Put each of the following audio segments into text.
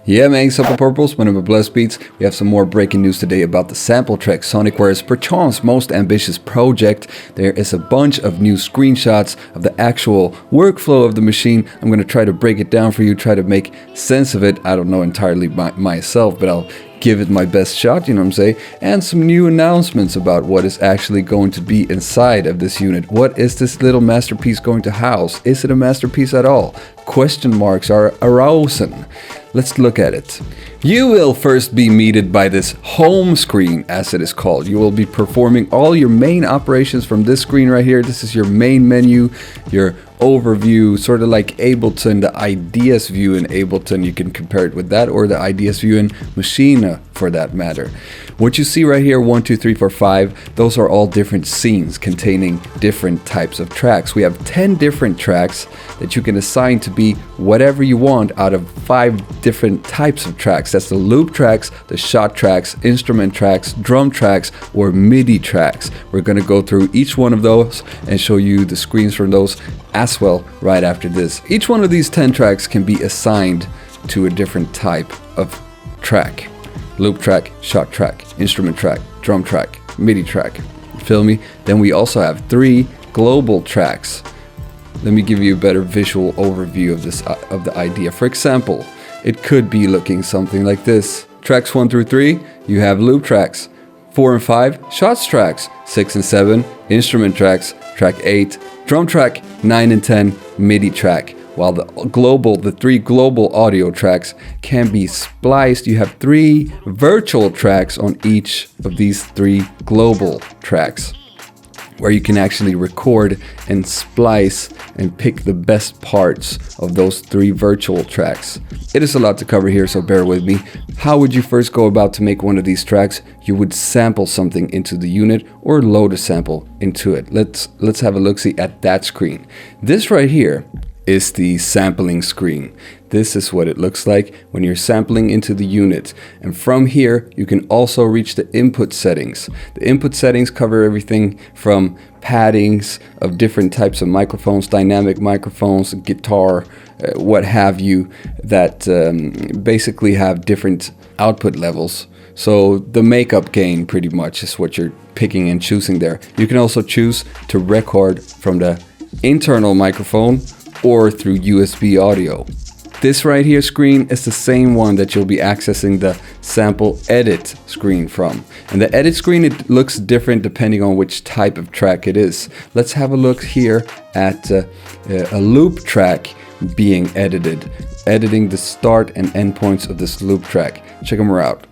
Yeah, man, Supple Purples, one of my blessed beats. We have some more breaking news today about the SmplTrek Sonicware's perchance most ambitious project. There is a bunch of new screenshots of the actual workflow of the machine. I'm going to try to break it down for you, try to make sense of it. I don't know entirely myself, but I'll give it my best shot, you know what I'm saying? And some new announcements about what is actually going to be inside of this unit. What is this little masterpiece going to house? Is it a masterpiece at all? Question marks are arousing. Let's look at it. You will first be meted by this home screen, as it is called. You will be performing all your main operations from this screen right here. This is your main menu, your overview, sort of like Ableton, the ideas view in Ableton. You can compare it with that, or the ideas view in Maschine for that matter. What you see right here, 1, 2, 3, 4, 5, those are all different scenes containing different types of tracks. We have 10 different tracks that you can assign to be whatever you want out of 5 different types of tracks. That's the loop tracks, the shot tracks, instrument tracks, drum tracks, or MIDI tracks. We're going to go through each one of those and show you the screens from those as well right after this. Each one of these 10 tracks can be assigned to a different type of track. Loop track, shot track, instrument track, drum track, MIDI track. Feel me? Then we also have 3 global tracks. Let me give you a better visual overview of this of the idea. For example, it could be looking something like this. Tracks 1 through 3, you have loop tracks. 4 and 5, shots tracks. 6 and 7, instrument tracks. Track 8, drum track. 9 and 10, MIDI track. While the 3 global audio tracks can be spliced, you have 3 virtual tracks on each of these 3 global tracks, where you can actually record and splice and pick the best parts of those 3 virtual tracks. It is a lot to cover here, so bear with me. How would you first go about to make one of these tracks? You would sample something into the unit or load a sample into it. Let's have a look-see at that screen. This right here is the sampling screen. This is what it looks like when you're sampling into the unit. And from here, you can also reach the input settings. The input settings cover everything from paddings of different types of microphones, dynamic microphones, guitar, what have you, that basically have different output levels. So the makeup gain pretty much is what you're picking and choosing there. You can also choose to record from the internal microphone or through USB audio. This right here screen is the same one that you'll be accessing the sample edit screen from. And the edit screen, it looks different depending on which type of track it is. Let's have a look here at a loop track being edited, editing the start and end points of this loop track. Check them out.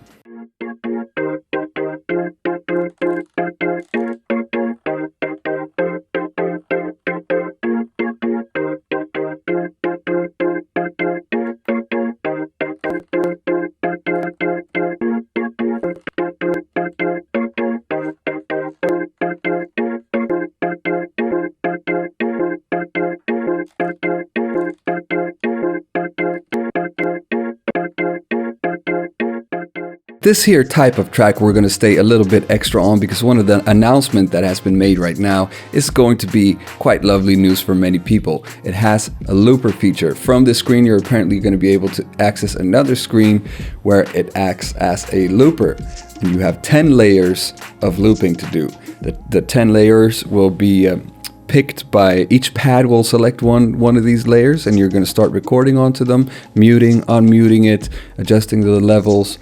This here type of track we're going to stay a little bit extra on, because one of the announcements that has been made right now is going to be quite lovely news for many people. It has a looper feature. From this screen, you're apparently going to be able to access another screen where it acts as a looper. And you have 10 layers of looping to do. The 10 layers will be picked by each pad will select one of these layers, and you're going to start recording onto them, muting, unmuting it, adjusting the levels.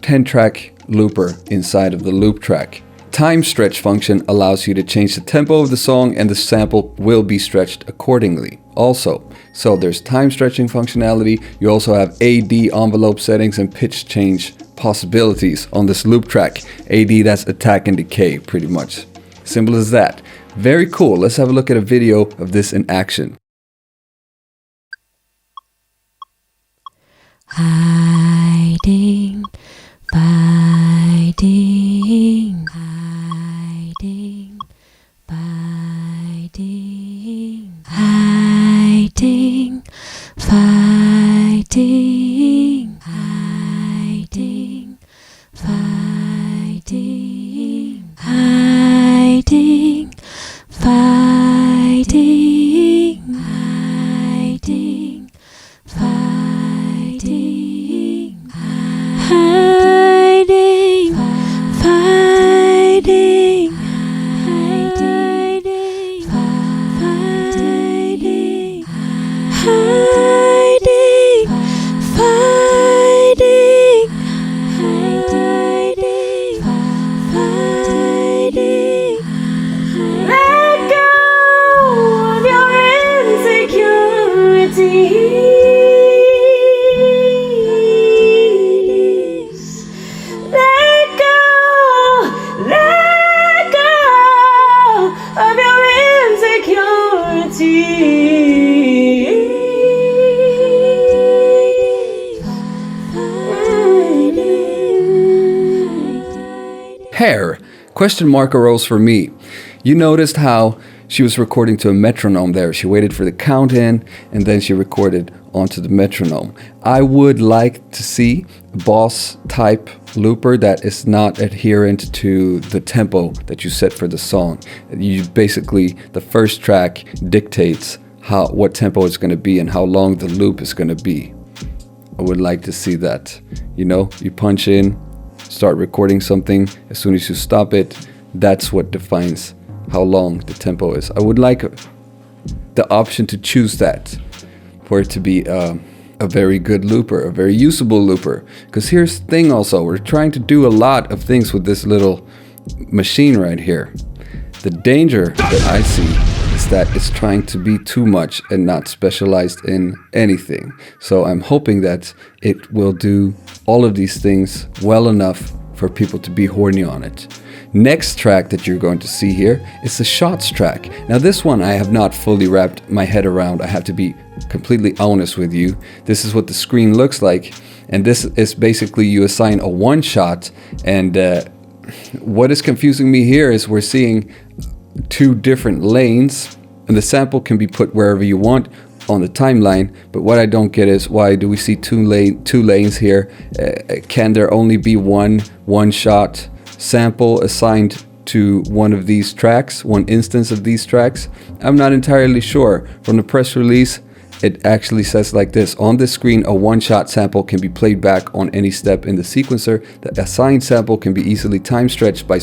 10-track looper inside of the loop track. Time stretch function allows you to change the tempo of the song, and the sample will be stretched accordingly also. So there's time stretching functionality. You also have AD envelope settings and pitch change possibilities on this loop track. AD, that's attack and decay, pretty much. Simple as that. Very cool. Let's have a look at a video of this in action. Hiding, fighting, hiding, fighting, hiding, fighting, hiding, fighting, hiding, fighting, hiding, fighting. Hair? Question mark arose for me. You noticed how she was recording to a metronome there. She waited for the count in and then she recorded onto the metronome. I would like to see a boss type looper that is not adherent to the tempo that you set for the song. You basically, the first track dictates what tempo it's going to be and how long the loop is going to be. I would like to see that. You know, you punch in, start recording something, as soon as you stop it, that's what defines how long the tempo is. I would like the option to choose that for it to be a very good looper, a very usable looper. Because here's the thing also, we're trying to do a lot of things with this little machine right here. The danger that I see is that it's trying to be too much and not specialized in anything. So I'm hoping that it will do all of these things well enough for people to be horny on it. Next track that you're going to see here is the shots track. Now this one I have not fully wrapped my head around. I have to be completely honest with you. This is what the screen looks like, and this is basically you assign a one shot, and what is confusing me here is we're seeing two different lanes, and the sample can be put wherever you want on the timeline, but what I don't get is why do we see two lanes here? Can there only be one shot sample assigned to one of these tracks, one instance of these tracks? I'm not entirely sure. From the press release, it actually says like this: on this screen, a one-shot sample can be played back on any step in the sequencer. The assigned sample can be easily time stretched by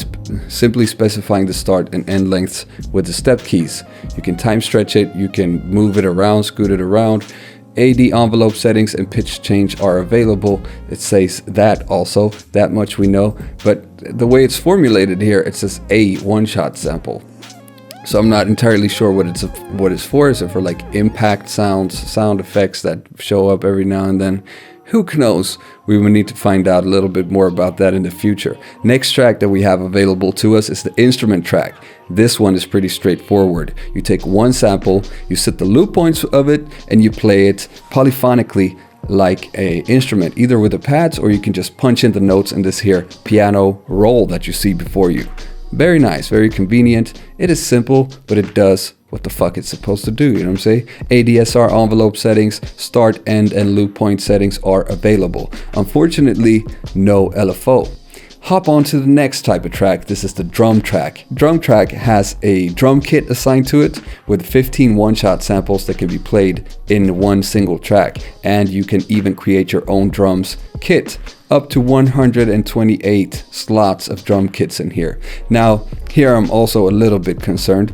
simply specifying the start and end lengths with the step keys. You can time stretch it, you can move it around, scoot it around. AD envelope settings and pitch change are available. It says that also, that much we know, but the way it's formulated here, it says a one-shot sample. So I'm not entirely sure what it's for. Is it for like impact sounds, sound effects that show up every now and then? Who knows? We will need to find out a little bit more about that in the future. Next track that we have available to us is the instrument track. This one is pretty straightforward. You take one sample, you set the loop points of it, and you play it polyphonically like a instrument, either with the pads or you can just punch in the notes in this here piano roll that you see before you. Very nice, very convenient. It is simple, but it does what the fuck it's supposed to do, you know what I'm saying? ADSR envelope settings, start, end, and loop point settings are available. Unfortunately, no LFO. Hop on to the next type of track. This is the drum track. Drum track has a drum kit assigned to it with 15 one-shot samples that can be played in one single track. And you can even create your own drums kit. Up to 128 slots of drum kits in here. Now, here I'm also a little bit concerned.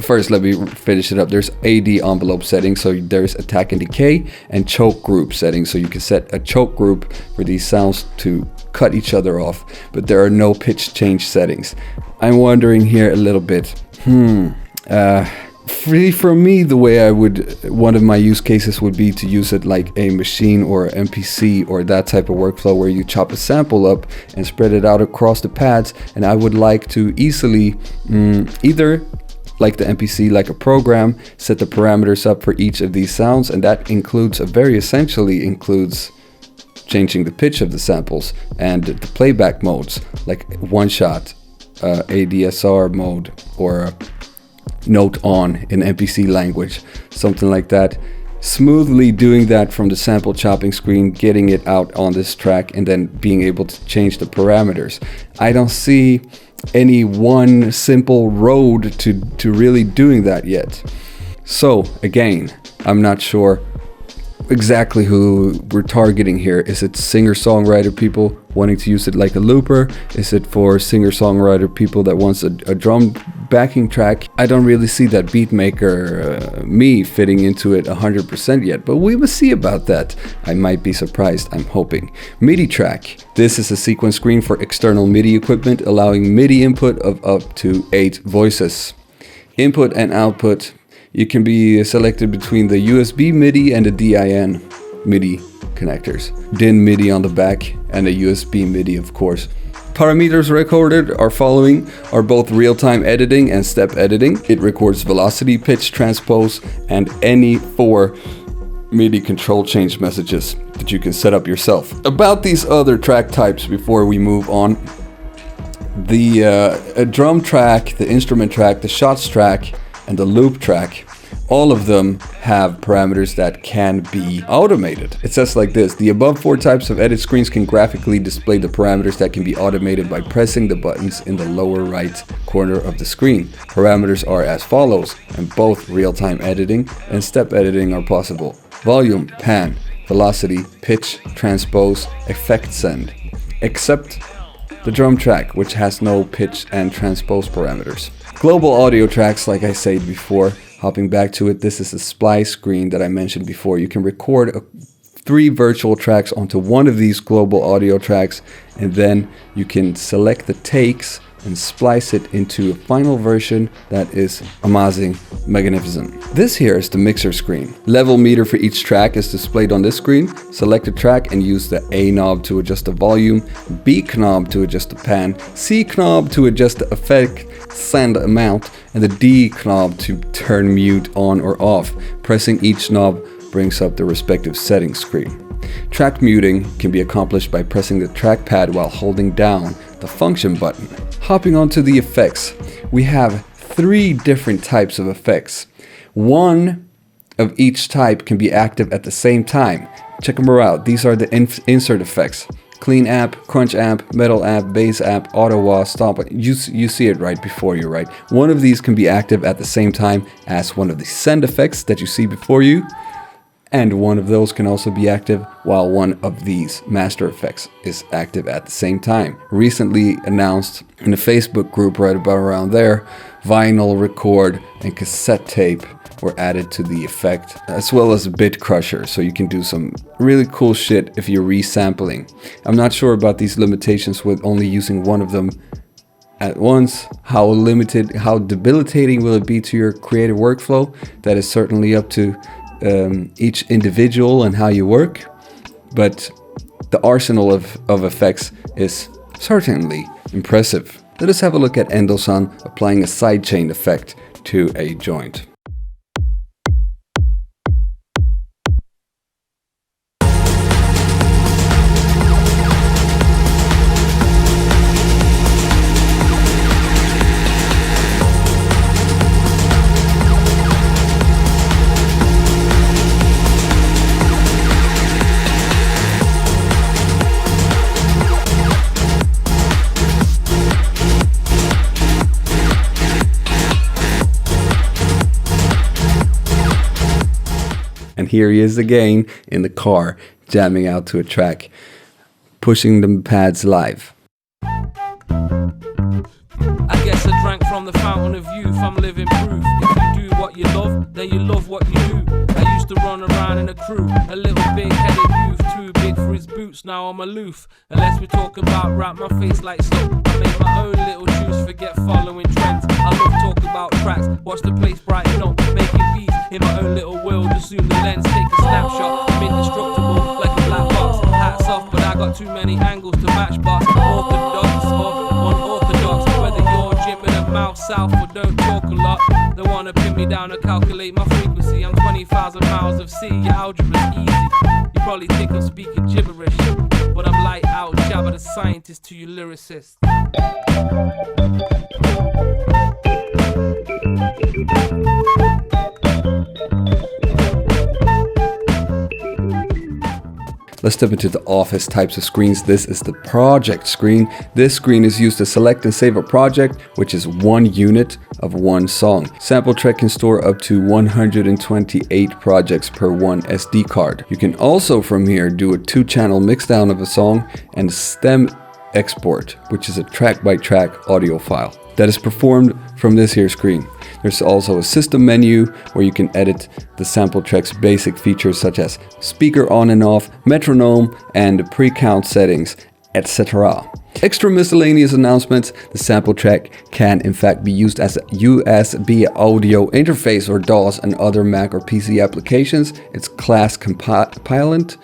First, let me finish it up. There's AD envelope settings, so there's attack and decay, and choke group settings, so you can set a choke group for these sounds to cut each other off, but there are no pitch change settings. I'm wondering here a little bit, for me, the way one of my use cases would be to use it like a Maschine or MPC or that type of workflow where you chop a sample up and spread it out across the pads, and I would like to easily either like the MPC, like a program, set the parameters up for each of these sounds, and that includes essentially includes changing the pitch of the samples and the playback modes, like one shot, ADSR mode, or note on in MPC language, something like that. Smoothly doing that from the sample chopping screen, getting it out on this track, and then being able to change the parameters. I don't see any one simple road to really doing that yet. So again, I'm not sure exactly who we're targeting here. Is it singer-songwriter people wanting to use it like a looper? Is it for singer-songwriter people that wants a drum backing track? I don't really see that Beatmaker me fitting into it 100% yet, but we will see about that. I might be surprised, I'm hoping. MIDI track. This is a sequence screen for external MIDI equipment, allowing MIDI input of up to 8 voices. Input and output. You can be selected between the USB MIDI and the DIN MIDI connectors. DIN MIDI on the back and a USB MIDI, of course. Parameters recorded are both real-time editing and step editing. It records velocity, pitch, transpose, and any 4 MIDI control change messages that you can set up yourself. About these other track types before we move on. The drum track, the instrument track, the shots track, and the loop track, all of them have parameters that can be automated. It says like this: the above 4 types of edit screens can graphically display the parameters that can be automated by pressing the buttons in the lower right corner of the screen. Parameters are as follows, and both real-time editing and step editing are possible. Volume, pan, velocity, pitch, transpose, effect send, except the drum track, which has no pitch and transpose parameters. Global audio tracks, like I said before, hopping back to it, this is a splice screen that I mentioned before. You can record 3 virtual tracks onto one of these global audio tracks, and then you can select the takes and splice it into a final version that is amazing, magnificent. This here is the mixer screen. Level meter for each track is displayed on this screen. Select a track and use the A knob to adjust the volume, B knob to adjust the pan, C knob to adjust the effect send amount, and the D knob to turn mute on or off. Pressing each knob brings up the respective settings screen. Track muting can be accomplished by pressing the trackpad while holding down the function button. Hopping onto the effects, we have 3 different types of effects. 1 of each type can be active at the same time. Check them out. These are the insert effects: clean amp, crunch amp, metal amp, bass amp, auto wah, stomp. You see it right before you, right? One of these can be active at the same time as one of the send effects that you see before you. And one of those can also be active while one of these master effects is active at the same time. Recently announced in a Facebook group right about around there, vinyl record and cassette tape were added to the effect, as well as a bit crusher, so you can do some really cool shit if you're resampling. I'm not sure about these limitations with only using one of them at once. How debilitating will it be to your creative workflow? That is certainly up to each individual and how you work, but the arsenal of effects is certainly impressive. Let us have a look at Endosan applying a sidechain effect to a joint. And here he is again in the car, jamming out to a track, pushing the pads live. I guess I drank from the fountain of youth, I'm living proof. If you do what you love, then you love what you do. I used to run around in a crew, a little big-headed youth, too big for his boots, now I'm aloof. Unless we talk about rap, my face like soap. I make my own little tunes, forget following trends. I love talking about tracks, watch the place brighten up, making beats in my own little world. Zoom the lens, take a snapshot, I'm indestructible like a black box. Hats off, but I got too many angles to match box. Orthodox or unorthodox, whether you're gymming a mouth south or don't talk a lot. They wanna pin me down or calculate my frequency. I'm 20,000 miles of sea, your algebra's easy. You probably think I'm speaking gibberish, but I'm light out, Jabba the scientist to you lyricists. Let's step into the office types of screens. This is the project screen. This screen is used to select and save a project, which is one unit of one song. SmplTrek can store up to 128 projects per one SD card. You can also from here do a 2-channel mixdown of a song and stem export, which is a track-by-track audio file that is performed from this here screen. There's also a system menu where you can edit the SmplTrek's basic features such as speaker on and off, metronome, and pre-count settings, etc. Extra miscellaneous announcements: the SmplTrek can in fact be used as a USB audio interface or DAWs and other Mac or PC applications. It's class compliant.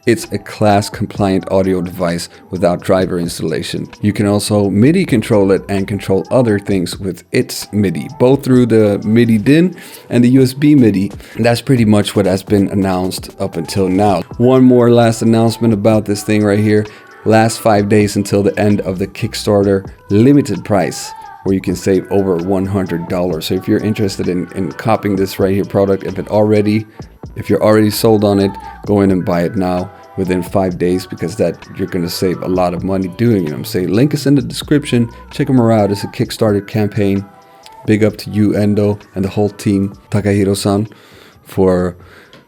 It's a class compliant audio device without driver installation. You can also MIDI control it and control other things with its MIDI, both through the MIDI DIN and the USB MIDI. And that's pretty much what has been announced up until now. One more last announcement about this thing right here. last 5 days until the end of the Kickstarter limited price, where you can save over $100. So if you're interested in copying this right here product, if you're already sold on it, go in and buy it now within 5 days, because that you're going to save a lot of money doing it. I'm saying link is in the description. Check them out. It's a Kickstarter campaign. Big up to you, Endo, and the whole team, Takahiro-san, for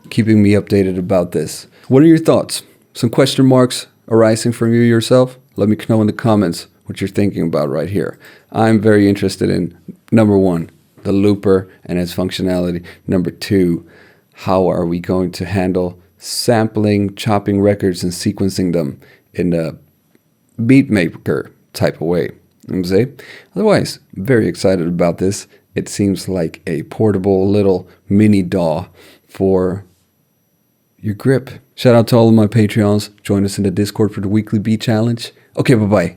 keeping me updated about this. What are your thoughts? Some question marks arising from you yourself? Let me know in the comments what you're thinking about right here. I'm very interested in, number one, the looper and its functionality. Number two, how are we going to handle sampling, chopping records, and sequencing them in a Beatmaker type of way? Otherwise, very excited about this. It seems like a portable little mini DAW for your grip. Shout out to all of my Patreons. Join us in the Discord for the weekly beat challenge. Okay, bye-bye.